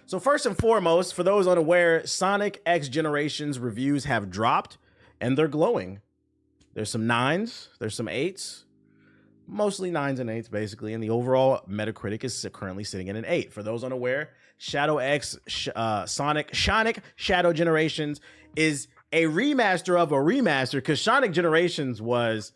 So first and foremost, for those unaware, Sonic X Generations reviews have dropped and they're glowing. There's some 9s, there's some 8s, mostly 9s and 8s basically, and the overall Metacritic is currently sitting at an 8. For those unaware, Sonic Shadow Generations is a remaster of a remaster, because Sonic Generations was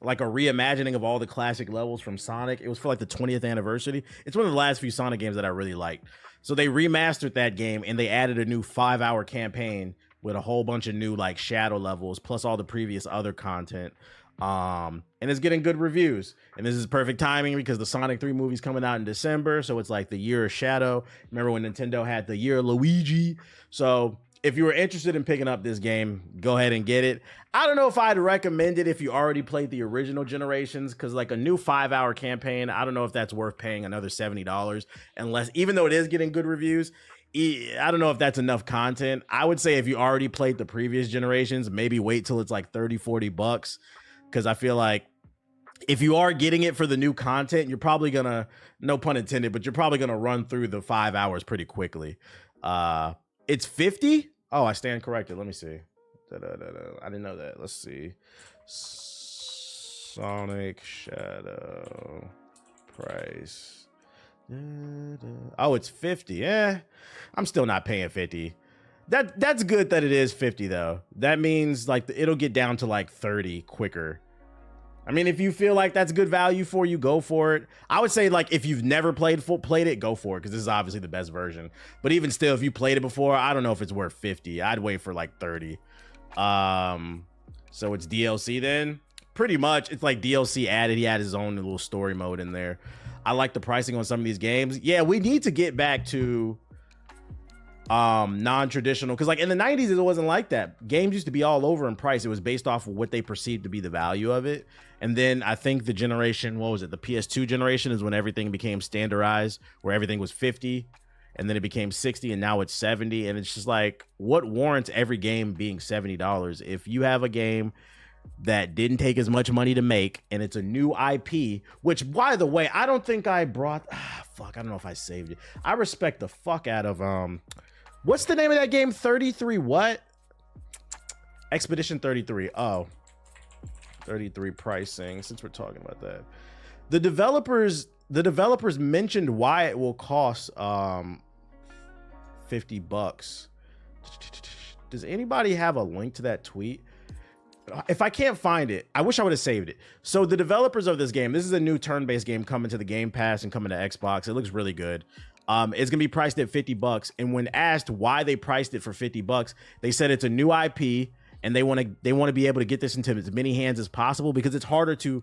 like a reimagining of all the classic levels from Sonic. It was for like the 20th anniversary. It's one of the last few Sonic games that I really liked. So they remastered that game and they added a new 5-hour campaign with a whole bunch of new like shadow levels, plus all the previous other content. And it's getting good reviews. And this is perfect timing because the Sonic 3 movie's coming out in December. So it's like the year of Shadow. Remember when Nintendo had the year of Luigi? So if you were interested in picking up this game, go ahead and get it. I don't know if I'd recommend it if you already played the original Generations, because like a new 5-hour campaign, I don't know if that's worth paying another $70 unless, even though it is getting good reviews, I don't know if that's enough content. I would say if you already played the previous Generations, maybe wait till it's like 30, 40 bucks. Because I feel like if you are getting it for the new content, you're probably gonna, no pun intended, but you're probably gonna run through the 5 hours pretty quickly. It's 50. Oh, I stand corrected. Let me see. I didn't know that. Let's see. Sonic Shadow price. Oh, it's 50. Yeah, I'm still not paying 50. That's good that it is 50 though. That means like it'll get down to like 30 quicker. I mean, if you feel like that's good value for you, go for it. I would say like if you've never played it, go for it, because this is obviously the best version. But even still, if you played it before, I don't know if it's worth 50. I'd wait for like 30. So it's DLC then. Pretty much, it's like DLC added. He had his own little story mode in there. I like the pricing on some of these games. Yeah, we need to get back to non-traditional, because like in the 90s it wasn't like that. Games used to be all over in price. It was based off of what they perceived to be the value of it. And then I think the generation, what was it, the PS2 generation is when everything became standardized, where everything was 50 and then it became 60 and now it's 70. And it's just like, what warrants every game being $70? If you have a game that didn't take as much money to make and it's a new IP, which by the way, I don't think I brought, I don't know if I saved it. I respect the fuck out of what's the name of that game? 33 what? Expedition 33. Oh, 33 pricing, since we're talking about that. The developers mentioned why it will cost $50. Does anybody have a link to that tweet? If I can't find it, I wish I would have saved it. So the developers of this game, this is a new turn-based game coming to the Game Pass and coming to Xbox. It looks really good. It's gonna be priced at $50. And when asked why they priced it for $50, they said it's a new IP and they want to be able to get this into as many hands as possible, because it's harder to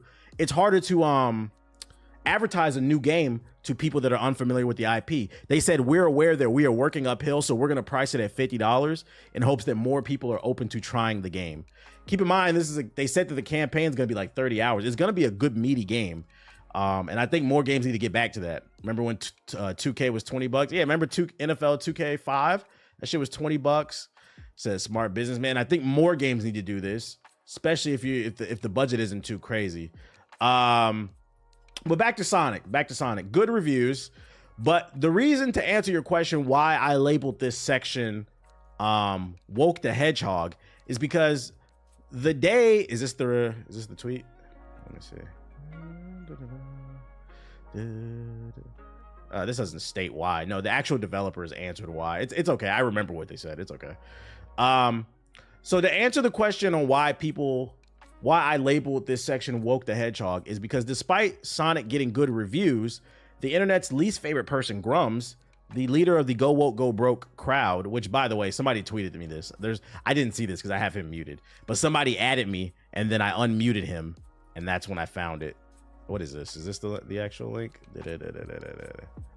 advertise a new game to people that are unfamiliar with the IP. They said, we're aware that we are working uphill, so we're going to price it at $50 in hopes that more people are open to trying the game. Keep in mind, they said that the campaign is going to be like 30 hours. It's going to be a good meaty game. And I think more games need to get back to that. Remember when 2K was $20? Yeah, remember NFL 2K5? That shit was $20. Says smart businessman. I think more games need to do this, especially if the budget isn't too crazy. But back to Sonic. Good reviews. But the reason, to answer your question, why I labeled this section Woke the Hedgehog, is because the day, is this the tweet? Let me see. This doesn't state why. No, the actual developers answered why. It's okay. I remember what they said. It's okay. So to answer the question on why I labeled this section Woke the Hedgehog, is because despite Sonic getting good reviews, the internet's least favorite person, Grums, the leader of the Go Woke Go Broke crowd, which by the way, somebody tweeted me this. I didn't see this because I have him muted, but somebody added me and then I unmuted him, and that's when I found it. What is this? Is this the actual link?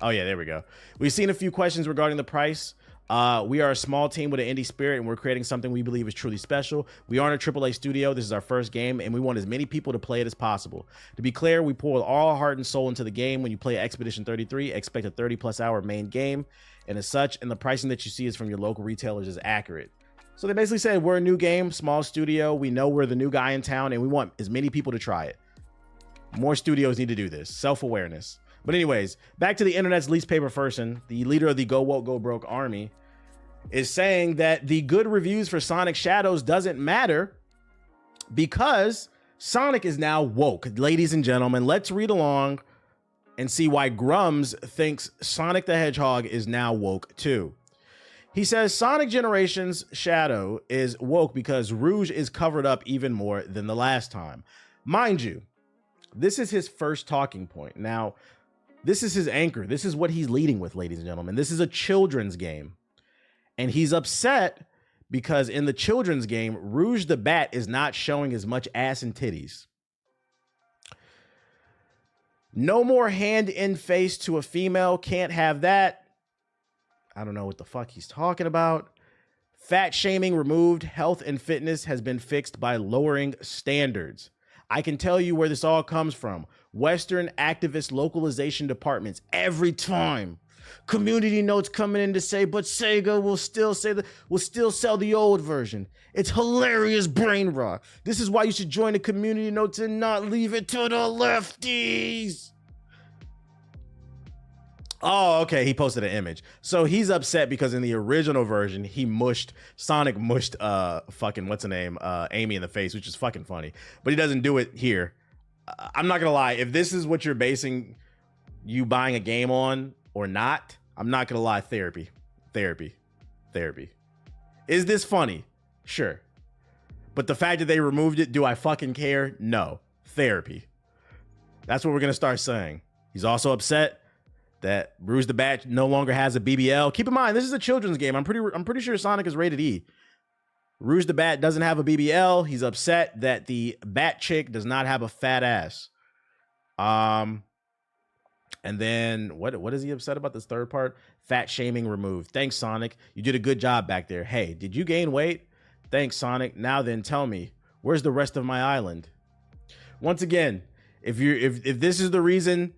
Oh yeah, there we go. We've seen a few questions regarding the price. We are a small team with an indie spirit, and we're creating something we believe is truly special. We aren't a AAA studio. This is our first game, and we want as many people to play it as possible. To be clear, we pour all our heart and soul into the game. When you play Expedition 33, expect a 30+ hour main game, and as such, and the pricing that you see is from your local retailers is accurate. So they basically said, we're a new game, small studio. We know we're the new guy in town, and we want as many people to try it. More studios need to do this. Self-awareness. But anyways, back to the internet's least paper person, the leader of the Go Woke, Go Broke army, is saying that the good reviews for Sonic Shadows doesn't matter because Sonic is now woke. Ladies and gentlemen, let's read along and see why Grums thinks Sonic the Hedgehog is now woke too. He says Sonic Generations Shadow is woke because Rouge is covered up even more than the last time. Mind you, this is his first talking point. Now, this is his anchor. This is what he's leading with, ladies and gentlemen. This is a children's game. And he's upset because in the children's game, Rouge the Bat is not showing as much ass and titties. No more hand in face to a female. Can't have that. I don't know what the fuck he's talking about. Fat shaming removed. Health and fitness has been fixed by lowering standards. I can tell you where this all comes from. Western activist localization departments. Every time. Community notes coming in to say, but Sega will still sell the old version. It's hilarious brain rot. This is why you should join the community notes and not leave it to the lefties. Oh, okay. He posted an image. So he's upset because in the original version, Sonic mushed fucking what's her name? Amy in the face, which is fucking funny. But he doesn't do it here. I'm not gonna lie. If this is what you're basing you buying a game on or not, I'm not gonna lie. Therapy. Is this funny? Sure. But the fact that they removed it, do I fucking care? No. Therapy. That's what we're gonna start saying. He's also upset that Rouge the Bat no longer has a BBL. Keep in mind, this is a children's game. I'm pretty sure Sonic is rated E. Rouge the Bat doesn't have a BBL. He's upset that the Bat chick does not have a fat ass. And then what is he upset about this third part? Fat shaming removed. Thanks, Sonic. You did a good job back there. Hey, did you gain weight? Thanks, Sonic. Now then, tell me, where's the rest of my island? Once again, if this is the reason,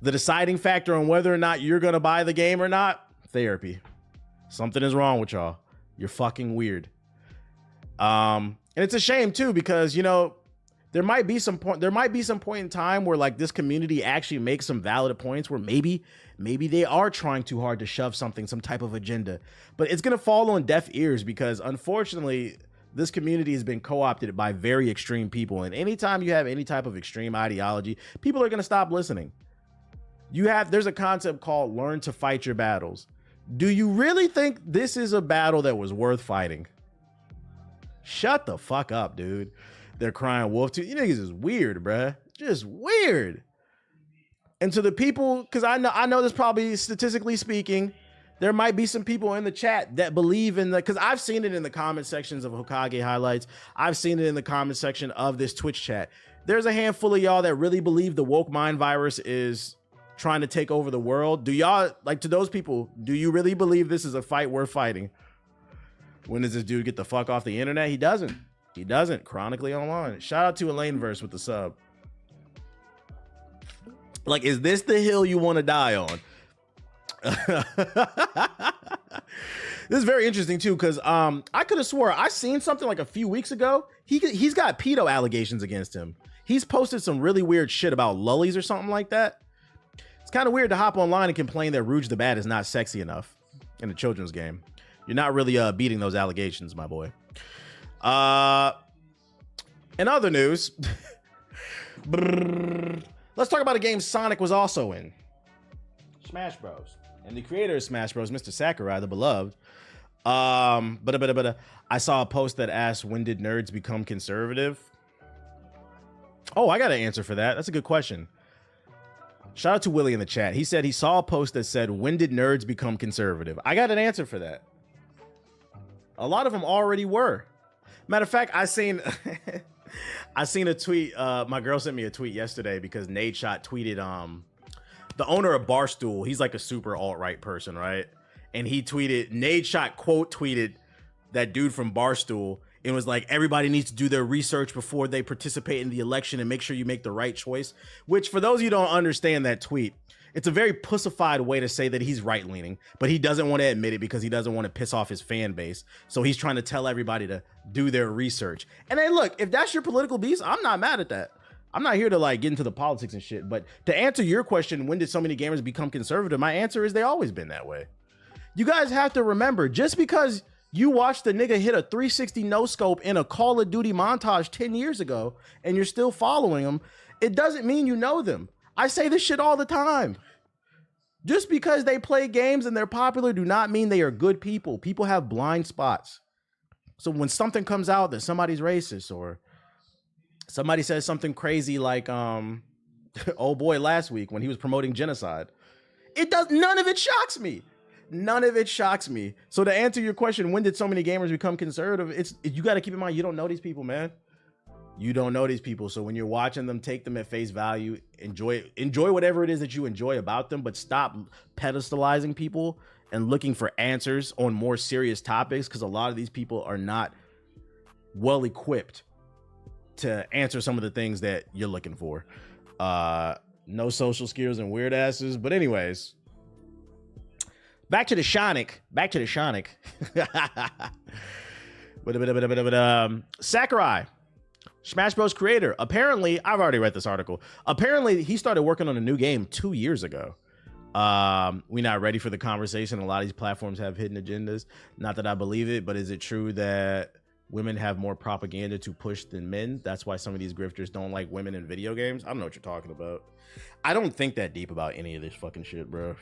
the deciding factor on whether or not you're gonna buy the game or not, therapy. Something is wrong with y'all. You're fucking weird. And it's a shame too, because there might be some point in time where like this community actually makes some valid points where maybe they are trying too hard to shove some type of agenda, but it's gonna fall on deaf ears because unfortunately this community has been co-opted by very extreme people, and anytime you have any type of extreme ideology, people are gonna stop listening. There's a concept called learn to fight your battles. Do you really think this is a battle that was worth fighting? Shut the fuck up, dude. They're crying wolf too. You niggas is weird, bruh. Just weird. And to the people, because I know there's probably, statistically speaking, there might be some people in the chat that believe in because I've seen it in the comment sections of Hokage highlights. I've seen it in the comment section of this Twitch chat. There's a handful of y'all that really believe the woke mind virus is trying to take over the world. Do y'all, like, to those people, do you really believe this is a fight worth fighting? When does this dude get the fuck off the internet? He doesn't. Chronically Online. Shout out to Elaine Verse with the sub. Like, is this the hill you want to die on? This is very interesting too, because I could have swore I seen something like a few weeks ago. He's got pedo allegations against him. He's posted some really weird shit about lullies or something like that. It's kind of weird to hop online and complain that Rouge the Bat is not sexy enough in a children's game. You're not really beating those allegations, my boy. In other news, let's talk about a game Sonic was also in. Smash Bros. And the creator of Smash Bros, Mr. Sakurai, the beloved. I saw a post that asked, when did nerds become conservative? Oh, I got an answer for that. That's a good question. Shout out to Willie in the chat. He said he saw a post that said, when did nerds become conservative? I got an answer for that. A lot of them already were. Matter of fact, I seen a tweet. My girl sent me a tweet yesterday because Nadeshot tweeted, the owner of Barstool, he's like a super alt-right person, right? And he tweeted, Nadeshot quote tweeted that dude from Barstool and was like, everybody needs to do their research before they participate in the election and make sure you make the right choice. Which, for those of you who don't understand that tweet, it's a very pussified way to say that he's right-leaning, but he doesn't want to admit it because he doesn't want to piss off his fan base. So he's trying to tell everybody to do their research. And hey, look, if that's your political beast, I'm not mad at that. I'm not here to like get into the politics and shit, but to answer your question, when did so many gamers become conservative? My answer is they always been that way. You guys have to remember, just because you watched the nigga hit a 360 no scope in a Call of Duty montage 10 years ago and you're still following them, it doesn't mean you know them. I say this shit all the time. Just because they play games and they're popular do not mean they are good people. People have blind spots. So when something comes out that somebody's racist or somebody says something crazy like oh boy last week when he was promoting genocide, none of it shocks me. None of it shocks me. So to answer your question, when did so many gamers become conservative? You got to keep in mind, you don't know these people, man. You don't know these people. So when you're watching them, take them at face value, enjoy whatever it is that you enjoy about them, but stop pedestalizing people and looking for answers on more serious topics, because a lot of these people are not well equipped to answer some of the things that you're looking for. No social skills and weird asses. But anyways, back to the Sonic. Sakurai, Smash Bros. Creator. Apparently, I've already read this article. Apparently, he started working on a new game 2 years ago. We're not ready for the conversation. A lot of these platforms have hidden agendas. Not that I believe it, but is it true that women have more propaganda to push than men? That's why some of these grifters don't like women in video games. I don't know what you're talking about. I don't think that deep about any of this fucking shit, bro.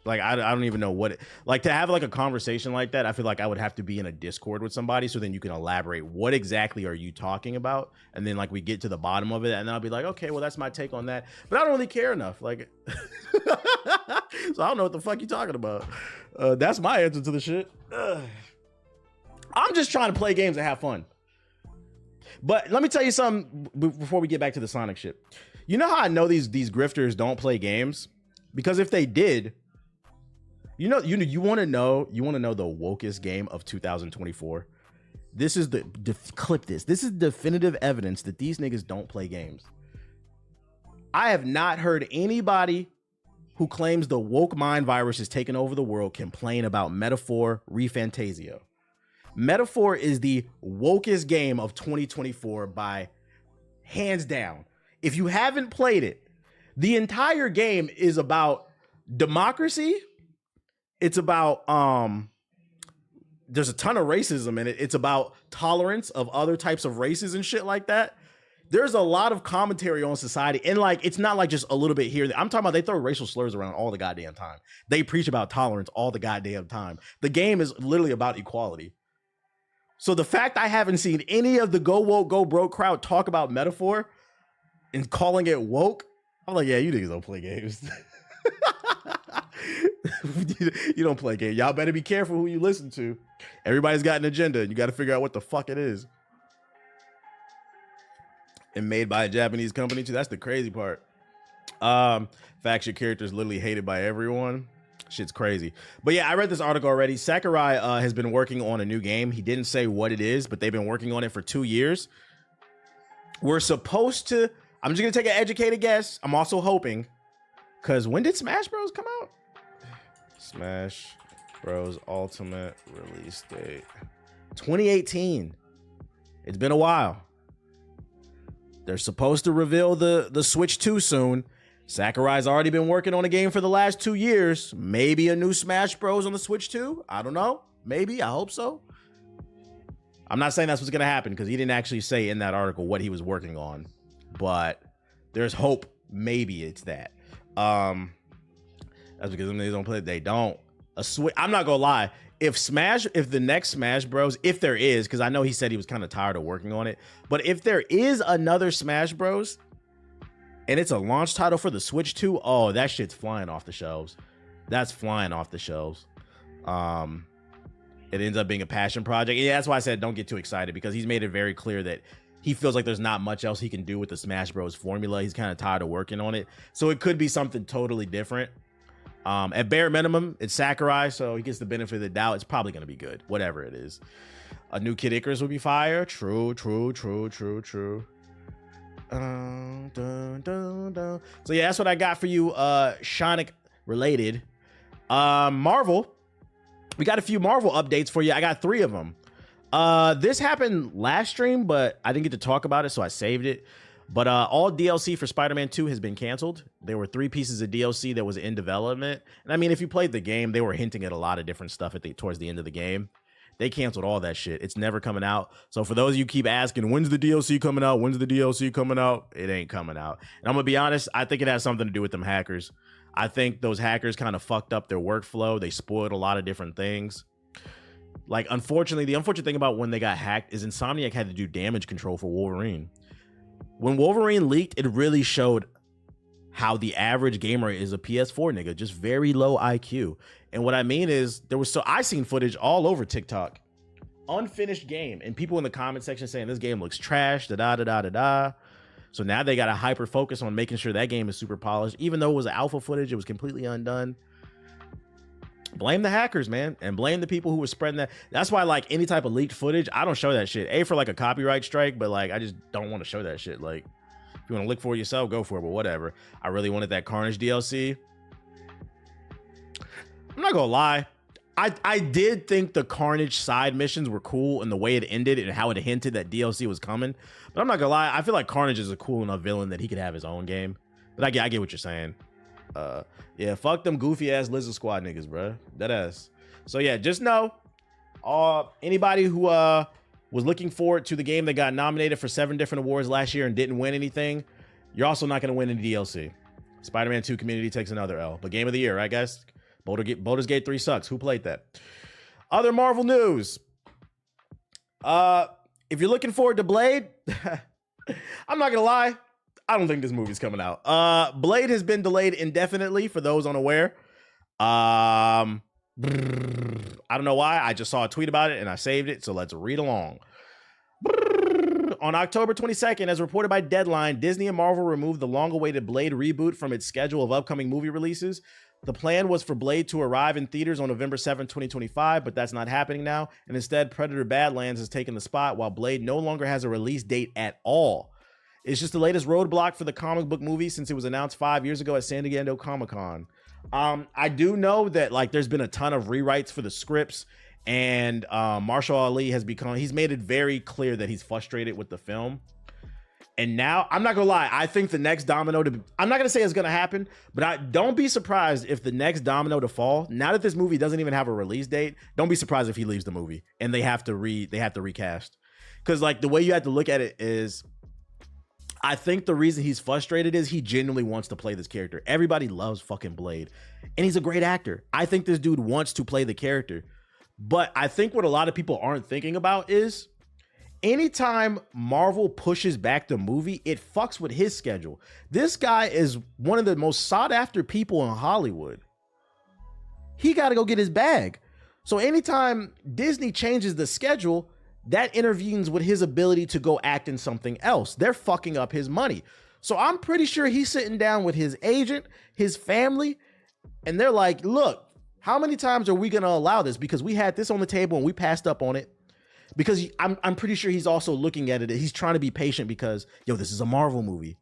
Like, I don't even know what like to have like a conversation like that. I feel like I would have to be in a Discord with somebody, so then you can elaborate what exactly are you talking about, and then like we get to the bottom of it, and then I'll be like, okay, well that's my take on that, but I don't really care enough, like so I don't know what the fuck you talking about. That's my answer to the shit. I'm just trying to play games and have fun. But let me tell you something before we get back to the Sonic shit. You know how I know these grifters don't play games? Because if they did, you want to know the wokest game of 2024. This is clip this. This is definitive evidence that these niggas don't play games. I have not heard anybody who claims the woke mind virus is taking over the world complain about Metaphor ReFantasio. Metaphor is the wokest game of 2024 by hands down. If you haven't played it, the entire game is about democracy. It's about there's a ton of racism in it. It's about tolerance of other types of races and shit like that. There's a lot of commentary on society, and like it's not like just a little bit here. I'm talking about they throw racial slurs around all the goddamn time. They preach about tolerance all the goddamn time. The game is literally about equality. So the fact I haven't seen any of the go woke, go broke crowd talk about Metaphor and calling it woke, I'm like, yeah, you niggas don't play games. You don't play games. Y'all better be careful who you listen to. Everybody's got an agenda, and you got to figure out what the fuck it is. And made by a Japanese company too. That's the crazy part. Faction characters literally hated by everyone. Shit's crazy. But yeah, I read this article already. Sakurai has been working on a new game. He didn't say what it is, but they've been working on it for 2 years. We're supposed to, I'm just gonna take an educated guess. I'm also hoping, because when did Smash Bros come out? Smash Bros Ultimate release date 2018. It's been a while. They're supposed to reveal the Switch 2 soon. Sakurai's already been working on a game for the last 2 years. Maybe a new Smash Bros on the Switch 2. I don't know. Maybe. I hope so. I'm not saying that's what's going to happen, because he didn't actually say in that article what he was working on. But there's hope. Maybe it's that. That's because they don't play. They don't. A Switch. I'm not gonna lie. If the next Smash Bros, if there is, because I know he said he was kind of tired of working on it, but if there is another Smash Bros, and it's a launch title for the Switch 2, oh, that shit's flying off the shelves. That's flying off the shelves. It ends up being a passion project. Yeah, that's why I said don't get too excited, because he's made it very clear that he feels like there's not much else he can do with the Smash Bros formula. He's kind of tired of working on it. So it could be something totally different. At bare minimum, it's Sakurai, so he gets the benefit of the doubt. It's probably going to be good, whatever it is. A new Kid Icarus will be fire. True. So yeah, that's what I got for you, Sonic related. Marvel. We got a few Marvel updates for you. I got 3 of them. This happened last stream, but I didn't get to talk about it, so I saved it. But all DLC for Spider-Man 2 has been canceled. There were 3 pieces of DLC that was in development. And I mean, if you played the game, they were hinting at a lot of different stuff towards the end of the game. They canceled all that shit. It's never coming out. So for those of you keep asking, when's the DLC coming out? When's the DLC coming out? It ain't coming out. And I'm going to be honest, I think it has something to do with them hackers. I think those hackers kind of fucked up their workflow. They spoiled a lot of different things. Like, unfortunately, the unfortunate thing about when they got hacked is Insomniac had to do damage control for Wolverine. When Wolverine leaked, it really showed how the average gamer is a PS4 nigga, just very low IQ. And what I mean is, I seen footage all over TikTok, unfinished game, and people in the comment section saying this game looks trash, da-da-da-da-da-da. So now they got to hyper focus on making sure that game is super polished. Even though it was alpha footage, it was completely undone. Blame the hackers, man, and blame the people who were spreading that. That's why, like, any type of leaked footage, I don't show that shit. For like a copyright strike, but like I just don't want to show that shit. Like, if you want to look for it yourself, go for it, but whatever. I really wanted that Carnage DLC. I'm not gonna lie. I did think the Carnage side missions were cool and the way it ended and how it hinted that DLC was coming. But I'm not gonna lie, I feel like Carnage is a cool enough villain that he could have his own game. But I get what you're saying. Yeah, fuck them goofy ass Lizard Squad niggas, bro. That ass. So yeah, just know, anybody who was looking forward to the game that got nominated for 7 different awards last year and didn't win anything, you're also not gonna win any DLC. Spider-Man 2 community takes another L. But game of the year, right, guys? Baldur's Gate 3 sucks. Who played that? Other Marvel news. If you're looking forward to Blade, I'm not gonna lie, I don't think this movie's coming out. Blade has been delayed indefinitely for those unaware. I don't know why. I just saw a tweet about it and I saved it, so let's read along. On October 22nd, as reported by Deadline, Disney and Marvel removed the long-awaited Blade reboot from its schedule of upcoming movie releases. The plan was for Blade to arrive in theaters on November 7, 2025, but that's not happening now. And instead, Predator Badlands has taken the spot, while Blade no longer has a release date at all. It's just the latest roadblock for the comic book movie since it was announced 5 years ago at San Diego Comic-Con. I do know that like there's been a ton of rewrites for the scripts, and Marshall Ali he's made it very clear that he's frustrated with the film. And now, I'm not gonna lie, I think the next domino I'm not gonna say it's gonna happen, but don't be surprised if the next domino to fall, now that this movie doesn't even have a release date, don't be surprised if he leaves the movie and they have to recast. Because like the way you have to look at it is, I think the reason he's frustrated is he genuinely wants to play this character. Everybody loves fucking Blade, and he's a great actor. I think this dude wants to play the character. But I think what a lot of people aren't thinking about is, anytime Marvel pushes back the movie, it fucks with his schedule. This guy is one of the most sought after people in Hollywood. He got to go get his bag. So anytime Disney changes the schedule, that intervenes with his ability to go act in something else. They're fucking up his money. So I'm pretty sure he's sitting down with his agent, his family, and they're like, look, how many times are we going to allow this? Because we had this on the table and we passed up on it. Because I'm pretty sure he's also looking at it. He's trying to be patient because, yo, this is a Marvel movie.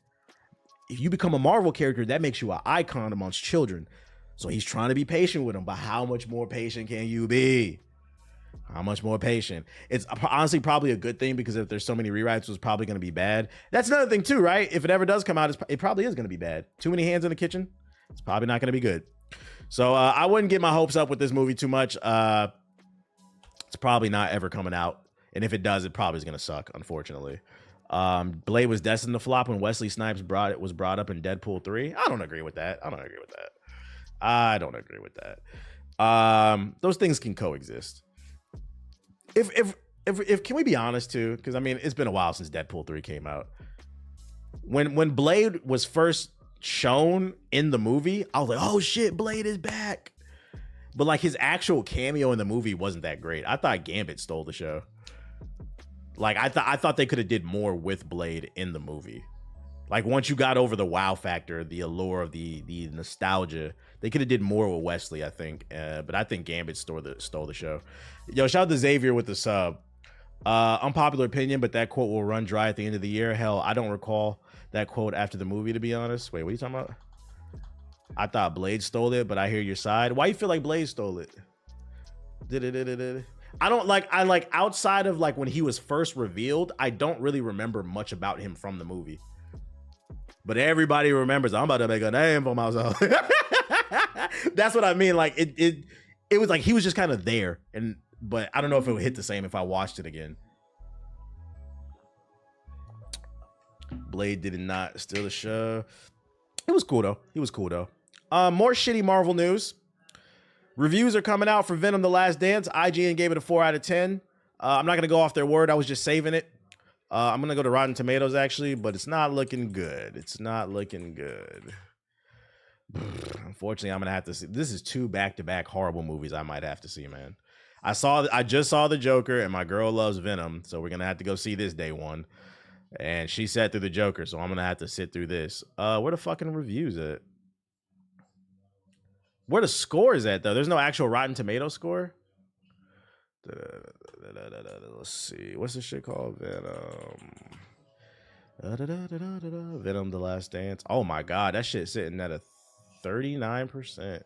If you become a Marvel character, that makes you an icon amongst children. So he's trying to be patient with him. But how much more patient can you be? How much more patient? It's honestly probably a good thing, because if there's so many rewrites, it's probably going to be bad. That's another thing too, right? If it ever does come out, it probably is going to be bad. Too many hands in the kitchen, it's probably not going to be good. So I wouldn't get my hopes up with this movie too much. It's probably not ever coming out. And if it does, it probably is going to suck, unfortunately. Blade was destined to flop when Wesley Snipes was brought up in Deadpool 3. I don't agree with that. Those things can coexist. If can we be honest too? Because I mean, it's been a while since Deadpool 3 came out. When Blade was first shown in the movie, I was like, oh shit, Blade is back. But like his actual cameo in the movie wasn't that great. I thought Gambit stole the show. Like I thought they could have did more with Blade in the movie. Like once you got over the wow factor, the allure of the nostalgia, they could have did more with Wesley, I think. But I think Gambit stole the show. Yo, shout out to Xavier with the sub. Unpopular opinion, but that quote will run dry at the end of the year. Hell, I don't recall that quote after the movie, to be honest. Wait, what are you talking about? I thought Blade stole it, but I hear your side. Why you feel like Blade stole it? I like outside of like when he was first revealed, I don't really remember much about him from the movie. But everybody remembers I'm about to make a name for myself. That's what I mean. Like it was like he was just kind of there, but I don't know if it would hit the same if I watched it again. Blade did not steal the show. It was cool though. More shitty Marvel news. Reviews are coming out for Venom: The Last Dance. IGN gave it a 4 out of 10. I'm not gonna go off their word. I was just saving it. I'm gonna go to Rotten Tomatoes actually, but it's not looking good. Unfortunately, I'm gonna have to see. This is 2 back-to-back horrible movies I might have to see, man. I just saw The Joker, and my girl loves Venom, so we're gonna have to go see this day one. And she sat through The Joker, so I'm gonna have to sit through this. Where the fucking reviews at? Where the score is at though? There's no actual Rotten Tomato score. Let's see. What's this shit called? Venom: The Last Dance. Oh my god, that shit's sitting at a 39%.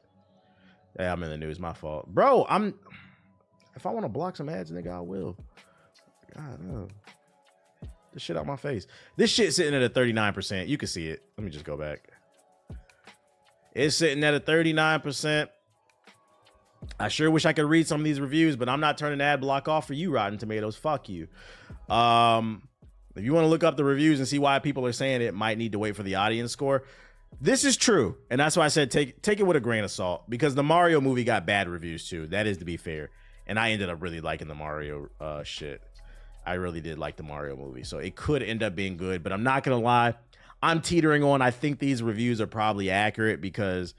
Yeah, I'm in the news. My fault, bro. If I want to block some ads, nigga, I will. God, no. This shit out my face. This shit's sitting at a 39%. You can see it. Let me just go back. It's sitting at a 39%. I sure wish I could read some of these reviews, but I'm not turning ad block off for you, Rotten Tomatoes. Fuck you. If you want to look up the reviews and see why people are saying it might need to wait for the audience score. This is true. And that's why I said take it with a grain of salt, because the Mario movie got bad reviews too. That is to be fair. And I ended up really liking the Mario shit. I really did like the Mario movie. So it could end up being good, but I'm not going to lie. I'm teetering on. I think these reviews are probably accurate because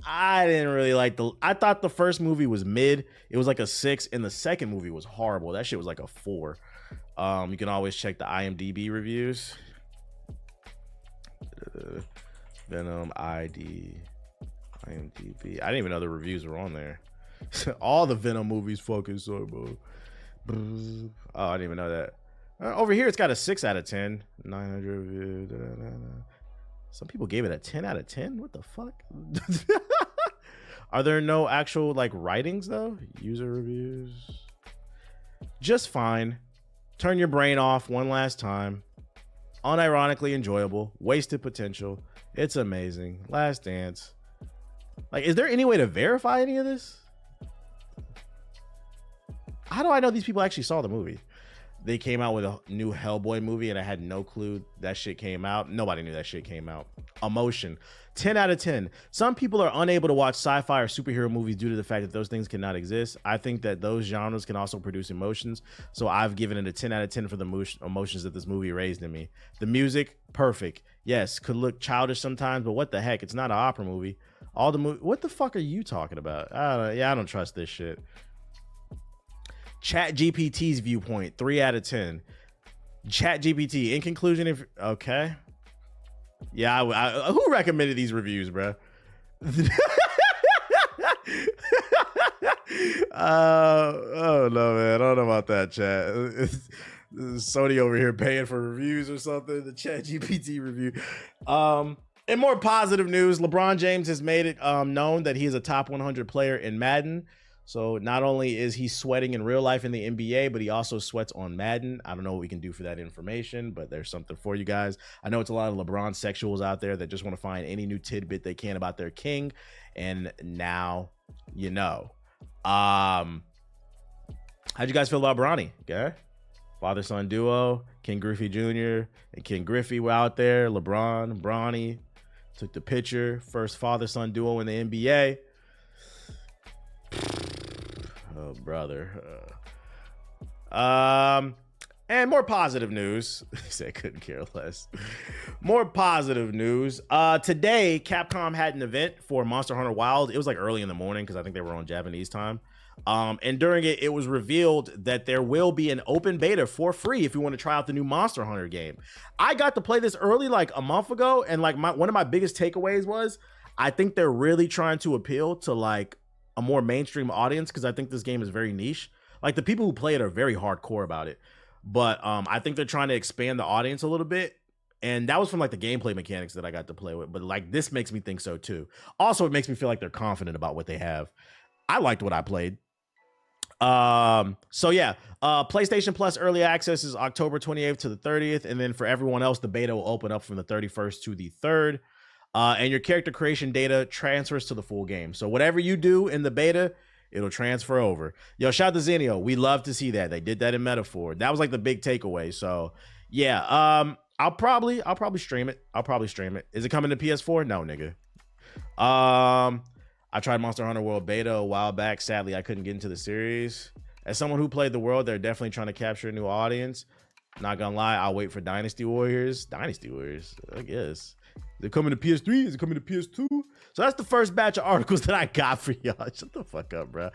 I didn't really like I thought the first movie was mid. It was like a 6, and the second movie was horrible. That shit was like a 4. You can always check the IMDb reviews. Venom IMDb. I didn't even know the reviews were on there. All the Venom movies fucking suck, bro. Oh, I didn't even know that. Over here, it's got a 6 out of 10. 900 reviews. Some people gave it a 10 out of 10. What the fuck? Are there no actual like writings though? User reviews. Just fine. Turn your brain off one last time. Unironically enjoyable. Wasted potential. It's amazing. Last Dance. Like, is there any way to verify any of this? How do I know these people actually saw the movie? They came out with a new Hellboy movie and I had no clue that shit came out. Nobody knew that shit came out. Emotion. 10 out of 10. Some people are unable to watch sci-fi or superhero movies due to the fact that those things cannot exist. I think that those genres can also produce emotions. So I've given it a 10 out of 10 for the emotions that this movie raised in me. The music, perfect. Yes, could look childish sometimes, but what the heck? It's not an opera movie. What the fuck are you talking about? I don't trust this shit. Chat GPT's viewpoint, 3 out of 10. Chat GPT. In conclusion, okay. Yeah, who recommended these reviews, bro? Oh no, man. I don't know about that, chat. Sony over here paying for reviews or something. The Chat GPT review. In more positive news, LeBron James has made it known that he is a top 100 player in Madden. So not only is he sweating in real life in the NBA, but he also sweats on Madden. I don't know what we can do for that information, but there's something for you guys. I know it's a lot of LeBron sexuals out there that just want to find any new tidbit they can about their king. And now you know. How'd you guys feel about Bronny? Okay. Father-son duo, King Griffey Jr. and King Griffey were out there. LeBron, Bronny took the picture. First father-son duo in the NBA. Oh, brother. And more positive news. He said couldn't care less. More positive news. Today, Capcom had an event for Monster Hunter Wild. It was like early in the morning because I think they were on Japanese time. And during it, it was revealed that there will be an open beta for free if you want to try out the new Monster Hunter game. I got to play this early, like a month ago, and like one of my biggest takeaways was I think they're really trying to appeal to like a more mainstream audience because I think this game is very niche. Like the people who play it are very hardcore about it, but I think they're trying to expand the audience a little bit. And that was from like the gameplay mechanics that I got to play with, but like this makes me think so too. Also, it makes me feel like they're confident about what they have. I liked what I played. So yeah, PlayStation Plus early access is October 28th to the 30th, and then for everyone else, the beta will open up from the 31st to the 3rd. And your character creation data transfers to the full game. So whatever you do in the beta, it'll transfer over. Yo, shout out to Zenio. We love to see that. They did that in Metaphor. That was like the big takeaway. So yeah, I'll probably stream it. I'll probably stream it. Is it coming to PS4? No, nigga. I tried Monster Hunter World Beta a while back. Sadly, I couldn't get into the series. As someone who played the world, they're definitely trying to capture a new audience. Not gonna lie, I'll wait for Dynasty Warriors. Dynasty Warriors, I guess. Is it coming to PS3? Is it coming to PS2? So that's the first batch of articles that I got for y'all. Shut the fuck up, bro.